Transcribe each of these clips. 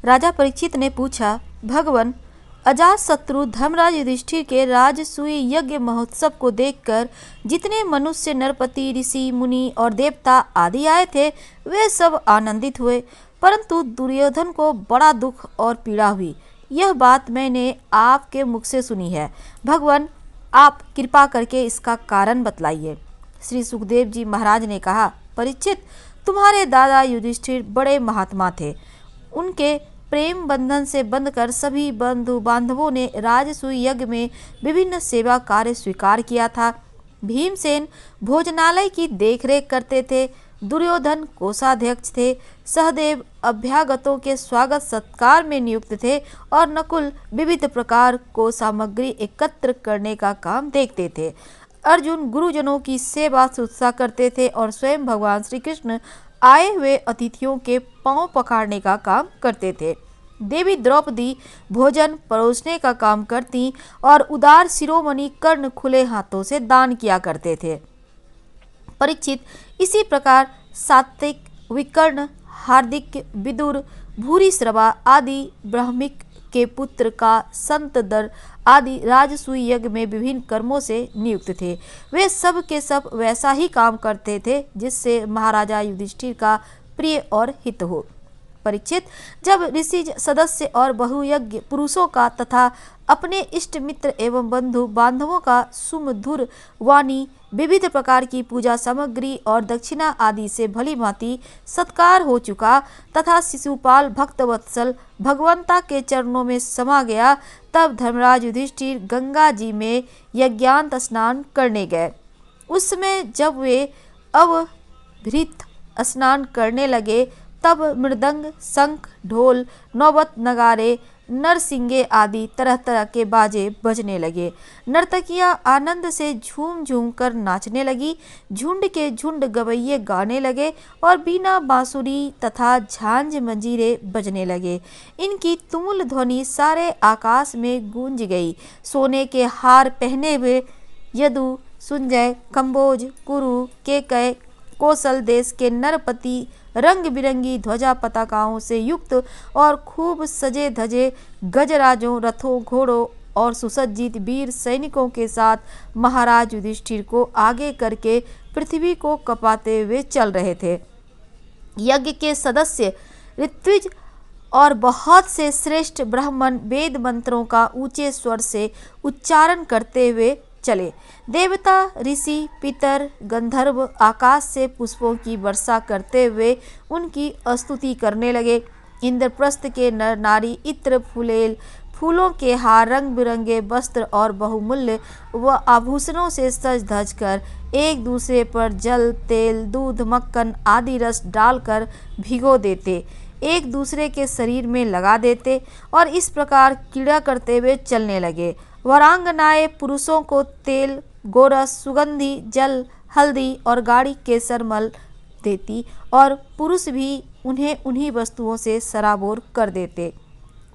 राजा परीक्षित ने पूछा, भगवन, अजातशत्रु धर्मराज युधिष्ठिर के राजसूय यज्ञ महोत्सव को देखकर जितने मनुष्य, नरपति, ऋषि, मुनि और देवता आदि आए थे, वे सब आनंदित हुए, परंतु दुर्योधन को बड़ा दुख और पीड़ा हुई। यह बात मैंने आपके मुख से सुनी है। भगवान, आप कृपा करके इसका कारण बतलाइए। श्री सुखदेव जी महाराज ने कहा, परीक्षित, तुम्हारे दादा युधिष्ठिर बड़े महात्मा थे। उनके प्रेम बंधन से बंधकर सभी बंधु बांधवों ने राजसूय यज्ञ में विभिन्न सेवा कार्य स्वीकार किया था। भीमसेन भोजनालय की देखरेख करते थे, दुर्योधन कोषाध्यक्ष थे, सहदेव अभ्यागतों के स्वागत सत्कार में नियुक्त थे और नकुल विविध प्रकार को सामग्री एकत्र करने का काम देखते थे। अर्जुन गुरुजनों की सेवा शुश्रूषा करते थे और स्वयं भगवान श्री कृष्ण आए हुए अतिथियों के पांव पखाड़ने का काम करते थे। देवी द्रौपदी भोजन परोसने का काम करती और उदार शिरोमणि कर्ण खुले हाथों से दान किया करते थे। परीक्षित, इसी प्रकार सात्विक, विकर्ण, हार्दिक, विदुर, भूरिश्रवा आदि ब्राह्मिक के पुत्र का संतदर आदि राजसूय यज्ञ में विभिन्न कर्मों से नियुक्त थे। वे सब के सब वैसा ही काम करते थे जिससे महाराजा युधिष्ठिर का प्रिय और हित हो। परीक्षित, जब ऋषि सदस्य और बहुयज्ञ पुरुषों का तथा अपने इष्ट मित्र एवं बंधु बांधवों का सुमधुर वाणी, विविध प्रकार की पूजा सामग्री और दक्षिणा आदि से भली भांति सत्कार हो चुका तथा शिशुपाल भक्तवत्सल भगवंता के चरणों में समा गया, तब धर्मराज युधिष्ठिर गंगा जी में यज्ञांत स्नान करने गए। उस समय जब वे अवभृत स्नान करने लगे, तब मृदंग, शंख, ढोल, नौबत, नगारे, नरसिंगे आदि तरह तरह के बाजे बजने लगे। नर्तकियां आनंद से झूम झूम कर नाचने लगी, झुंड के झुंड गवैये गाने लगे और बीना, बांसुरी तथा झांझ मंजीरे बजने लगे। इनकी तुमुल ध्वनि सारे आकाश में गूंज गई। सोने के हार पहने हुए यदु, सुंजय, कंबोज, कुरु, केकय, कौशल देश के नरपति रंग बिरंगी ध्वजा पताकाओं से युक्त और खूब सजे धजे गजराजों, रथों, घोड़ों और सुसज्जित वीर सैनिकों के साथ महाराज युधिष्ठिर को आगे करके पृथ्वी को कपाते हुए चल रहे थे। यज्ञ के सदस्य ऋत्विज और बहुत से श्रेष्ठ ब्राह्मण वेद मंत्रों का ऊंचे स्वर से उच्चारण करते हुए चले। देवता, ऋषि, पितर, गंधर्व आकाश से पुष्पों की वर्षा करते हुए उनकी स्तुति करने लगे। इंद्रप्रस्थ के नर नारी इत्र फुलेल, फूलों के हार, रंग बिरंगे वस्त्र और बहुमूल्य व आभूषणों से सज धज कर एक दूसरे पर जल, तेल, दूध, मक्खन आदि रस डालकर भिगो देते, एक दूसरे के शरीर में लगा देते और इस प्रकार क्रीड़ा करते हुए चलने लगे। वरांगनाएं पुरुषों को तेल, गोरस, सुगंधी जल, हल्दी और गाढ़ी केसर मल देती और पुरुष भी उन्हें उन्हीं वस्तुओं से सराबोर कर देते।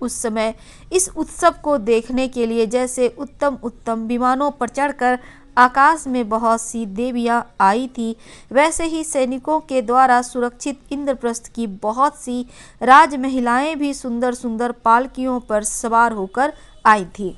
उस समय इस उत्सव को देखने के लिए जैसे उत्तम उत्तम विमानों पर चढ़कर आकाश में बहुत सी देवियां आई थी, वैसे ही सैनिकों के द्वारा सुरक्षित इंद्रप्रस्थ की बहुत सी राज महिलाएं भी सुंदर सुंदर पालकियों पर सवार होकर आई थी।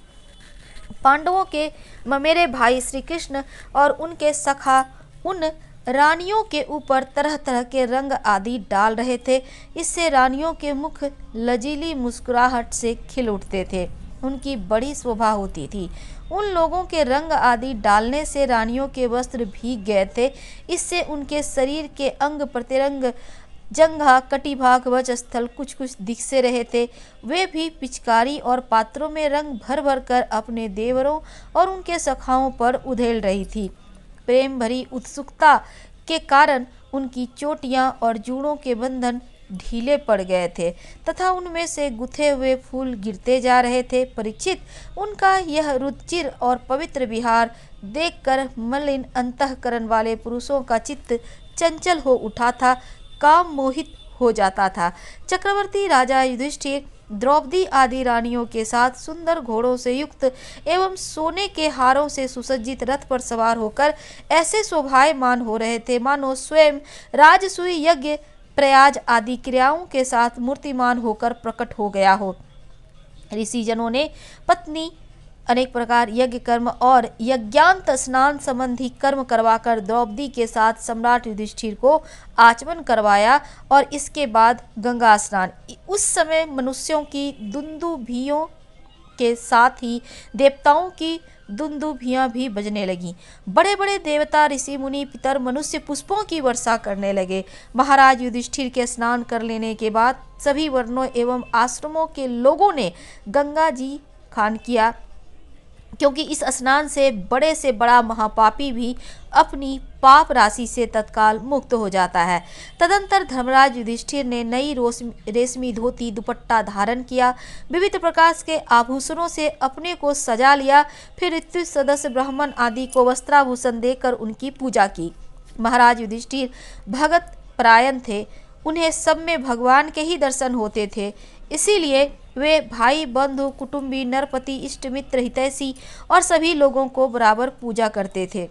पांडवों के ममेरे भाई श्री कृष्ण और उनके सखा उन रानियों के ऊपर तरह तरह के रंग आदि डाल रहे थे। इससे रानियों के मुख लजीली मुस्कुराहट से खिल उठते थे। उनकी बड़ी शोभा होती थी। उन लोगों के रंग आदि डालने से रानियों के वस्त्र भीग गए थे। इससे उनके शरीर के अंग प्रत्यंग, जंघा, कटिभाग, वक्षस्थल कुछ कुछ दिख से रहे थे। वे भी पिचकारी और पात्रों में रंग भर भर कर अपने देवरों और उनके सखाओं पर उधेल रही थी। प्रेम भरी उत्सुकता के कारण उनकी चोटियां और जूड़ों के बंधन ढीले पड़ गए थे तथा उनमें से गुथे हुए फूल गिरते जा रहे थे। परीक्षित, उनका यह रुचिर और पवित्र विहार देखकर मलिन अंतःकरण वाले पुरुषों का चित्त चंचल हो उठा था, काम मोहित हो जाता था। चक्रवर्ती राजा युधिष्ठिर द्रौपदी आदि रानियों के साथ सुंदर घोड़ों से युक्त एवं सोने के हारों से सुसज्जित रथ पर सवार होकर ऐसे शोभायमान हो रहे थे मानो स्वयं राजसूय यज्ञ प्रयाज आदि क्रियाओं के साथ मूर्तिमान होकर प्रकट हो गया हो। ऋषि जनों ने पत्नी अनेक प्रकार यज्ञ कर्म और यज्ञांत स्नान संबंधी कर्म करवाकर द्रौपदी के साथ सम्राट युधिष्ठिर को आचमन करवाया और इसके बाद गंगा स्नान। उस समय मनुष्यों की दुंदुभियों के साथ ही देवताओं की दुंदुभियां भी बजने लगीं। बड़े बड़े देवता, ऋषि, मुनि, पितर, मनुष्य पुष्पों की वर्षा करने लगे। महाराज युधिष्ठिर के स्नान कर लेने के बाद सभी वर्णों एवं आश्रमों के लोगों ने गंगा जी स्नान किया, क्योंकि इस स्नान से बड़ा महापापी भी अपनी पाप राशि से तत्काल मुक्त हो जाता है। तदंतर धर्मराज युधिष्ठिर ने नई रेशमी धोती दुपट्टा धारण किया, विविध प्रकार के आभूषणों से अपने को सजा लिया, फिर ऋतु सदस्य ब्राह्मण आदि को वस्त्राभूषण देकर उनकी पूजा की। महाराज युधिष्ठिर भगत परायण थे, उन्हें सब में भगवान के ही दर्शन होते थे, इसीलिए वे भाई, बंधु, कुटुंबी, नरपति, इष्ट मित्र, हितैषी और सभी लोगों को बराबर पूजा करते थे।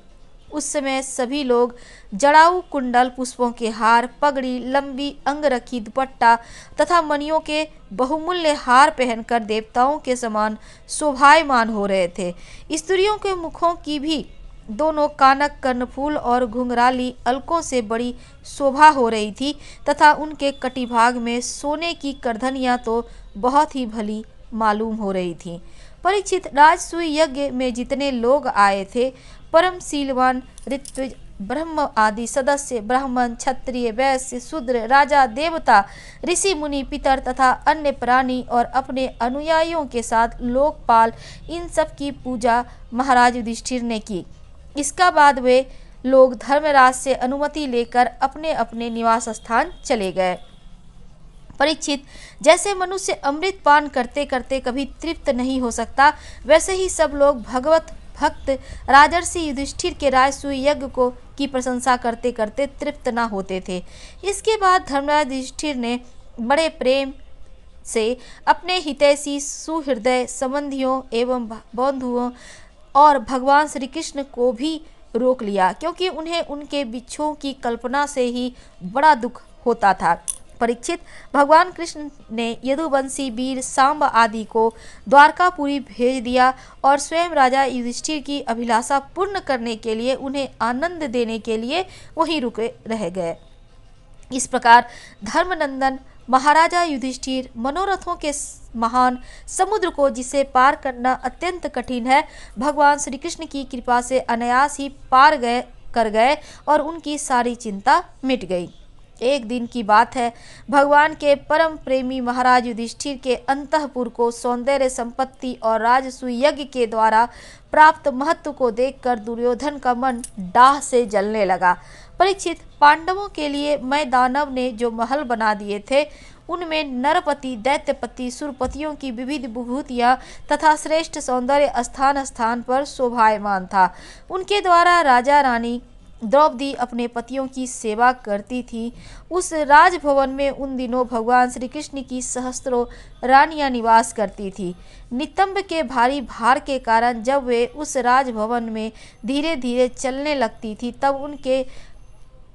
उस समय सभी लोग जड़ाऊ, कुंडल, पुष्पों के हार, पगड़ी, लंबी अंगरखी, दुपट्टा तथा मणियों के बहुमूल्य हार पहनकर देवताओं के समान शोभायमान हो रहे थे। स्त्रियों के मुखों की भी दोनों कानक, कर्णफूल और घुंघराली अलकों से बड़ी शोभा हो रही थी तथा उनके कटिभाग में सोने की करधनियां तो बहुत ही भली मालूम हो रही थी। परीक्षित, राजसूय यज्ञ में जितने लोग आए थे, परम शीलवान, ऋत्विज, ब्रह्म आदि सदस्य, ब्राह्मण, क्षत्रिय, वैश्य, शूद्र, राजा, देवता, ऋषि, मुनि, पितर तथा अन्य प्राणी और अपने अनुयायियों के साथ लोकपाल, इन सब की पूजा महाराज युधिष्ठिर ने की। इसका बाद वे लोग धर्मराज से अनुमति लेकर अपने अपने निवास स्थान चले गए। परीक्षित, जैसे मनुष्य अमृत पान करते करते कभी तृप्त नहीं हो सकता, वैसे ही सब लोग भगवत भक्त राजर्षि युधिष्ठिर के राजसूय यज्ञ की प्रशंसा करते करते तृप्त न होते थे। इसके बाद धर्मराज युधिष्ठिर ने बड़े प्रेम से अपने हितैषी, सुहृदय संबंधियों एवं बंधुओं और भगवान श्री कृष्ण को भी रोक लिया, क्योंकि उन्हें उनके बिच्छुओं की कल्पना से ही बड़ा दुख होता था। परीक्षित, भगवान कृष्ण ने यदुवंशी वीर सांब आदि को द्वारकापुरी भेज दिया और स्वयं राजा युधिष्ठिर की अभिलाषा पूर्ण करने के लिए उन्हें आनंद देने के लिए वहीं रुके रह गए। इस प्रकार धर्मनंदन महाराजा युधिष्ठिर मनोरथों के महान समुद्र को, जिसे पार करना अत्यंत कठिन है, भगवान श्री कृष्ण की कृपा से अनायास ही पार कर गए और उनकी सारी चिंता मिट गई। एक दिन की बात है, भगवान के परम प्रेमी महाराज युधिष्ठिर के अंतःपुर को सौंदर्य, संपत्ति और राजसूय यज्ञ के द्वारा प्राप्त महत्व को देखकर दुर्योधन का मन डाह से जलने लगा। परीक्षित, पांडवों के लिए मैं दानव ने जो महल बना दिए थे, उनमें नरपति, दैत्यपति, सुरपतियों की विविध विभूतियां तथा श्रेष्ठ सौंदर्य स्थान स्थान पर शोभायमान था। उनके द्वारा राजा रानी द्रौपदी अपने पतियों की सेवा करती थी। उस राजभवन में उन दिनों भगवान श्री कृष्ण की सहस्त्रों रानियां निवास करती थी। नितंब के भारी भार के कारण जब वे उस राजभवन में धीरे धीरे चलने लगती थी, तब उनके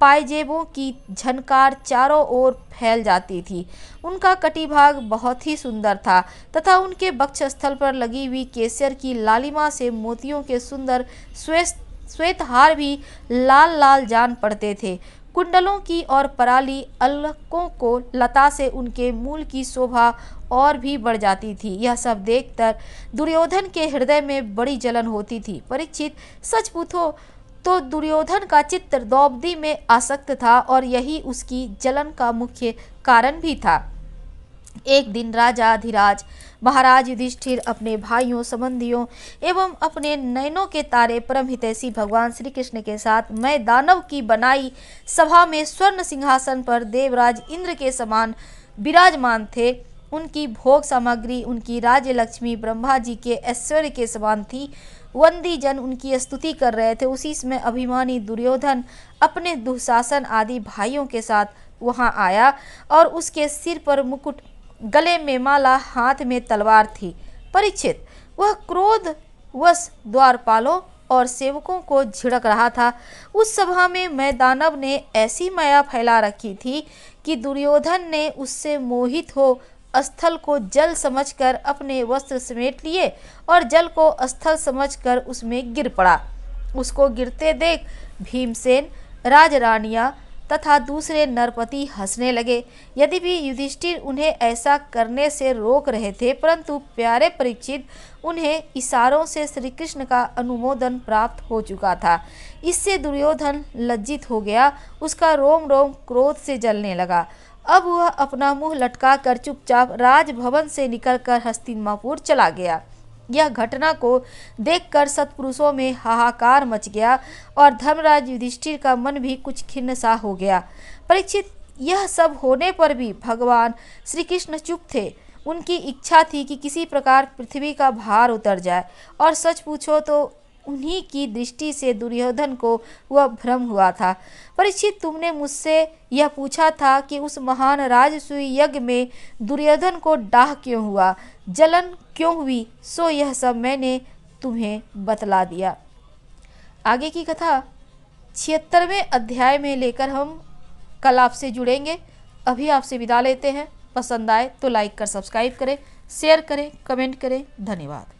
पायजेबों की झनकार चारों ओर फैल जाती थी। उनका कटिभाग बहुत ही सुंदर था तथा उनके वक्षस्थल पर लगी हुई केसर की लालिमा से मोतियों के सुंदर श्वेत हार भी लाल लाल जान पड़ते थे। कुंडलों की और पराली अलकों को लता से उनके मूल की शोभा और भी बढ़ जाती थी। यह सब देखकर दुर्योधन के हृदय में बड़ी जलन होती थी। परीक्षित, सच पूछो तो दुर्योधन का चित्त द्रौपदी में आसक्त था और यही उसकी जलन का मुख्य कारण भी था। एक दिन राजा धीराज महाराज युधिष्ठिर अपने भाइयों, संबंधियों एवं अपने नयनों के तारे परम हितैषी भगवान श्री कृष्ण के साथ मैं दानव की बनाई सभा में स्वर्ण सिंहासन पर देवराज इंद्र के समान विराजमान थे। उनकी भोग सामग्री, उनकी राज्य लक्ष्मी ब्रह्मा जी के ऐश्वर्य के समान थी। वंदी जन उनकी स्तुति कर रहे थे। उसी समय अभिमानी दुर्योधन अपने दुशासन आदि भाइयों के साथ वहां आया और उसके सिर पर मुकुट, गले में माला, हाथ में तलवार थी। परीक्षित, वह क्रोधवश द्वारपालों और सेवकों को झिड़क रहा था। उस सभा में मैदानव ने ऐसी माया फैला रखी थी कि दुर्योधन ने उससे मोहित हो स्थल को जल समझकर अपने वस्त्र समेट लिए और जल को स्थल समझकर उसमें गिर पड़ा। उसको गिरते देख भीमसेन, राजरानियां तथा दूसरे नरपति हंसने लगे। यद्यपि युधिष्ठिर उन्हें ऐसा करने से रोक रहे थे, परंतु प्यारे परीक्षित, उन्हें इशारों से श्री कृष्ण का अनुमोदन प्राप्त हो चुका था। इससे दुर्योधन लज्जित हो गया, उसका रोम रोम क्रोध से जलने लगा। अब वह अपना मुंह लटकाकर चुपचाप राजभवन से निकलकर हस्तिनापुर चला गया। यह घटना को देखकर सत्पुरुषों में हाहाकार मच गया और धर्मराज युधिष्ठिर का मन भी कुछ खिन्न सा हो गया। परीक्षित, यह सब होने पर भी भगवान श्री कृष्ण चुप थे। उनकी इच्छा थी कि किसी प्रकार पृथ्वी का भार उतर जाए, और सच पूछो तो उन्हीं की दृष्टि से दुर्योधन को वह भ्रम हुआ था। परीक्षित, तुमने मुझसे यह पूछा था कि उस महान राजसूय यज्ञ में दुर्योधन को डाह क्यों हुआ, जलन क्यों हुई, सो यह सब मैंने तुम्हें बतला दिया। आगे की कथा 76वें अध्याय में लेकर हम कल आपसे जुड़ेंगे। अभी आपसे विदा लेते हैं। पसंद आए तो लाइक कर सब्सक्राइब करें, शेयर करें, कमेंट करें। धन्यवाद।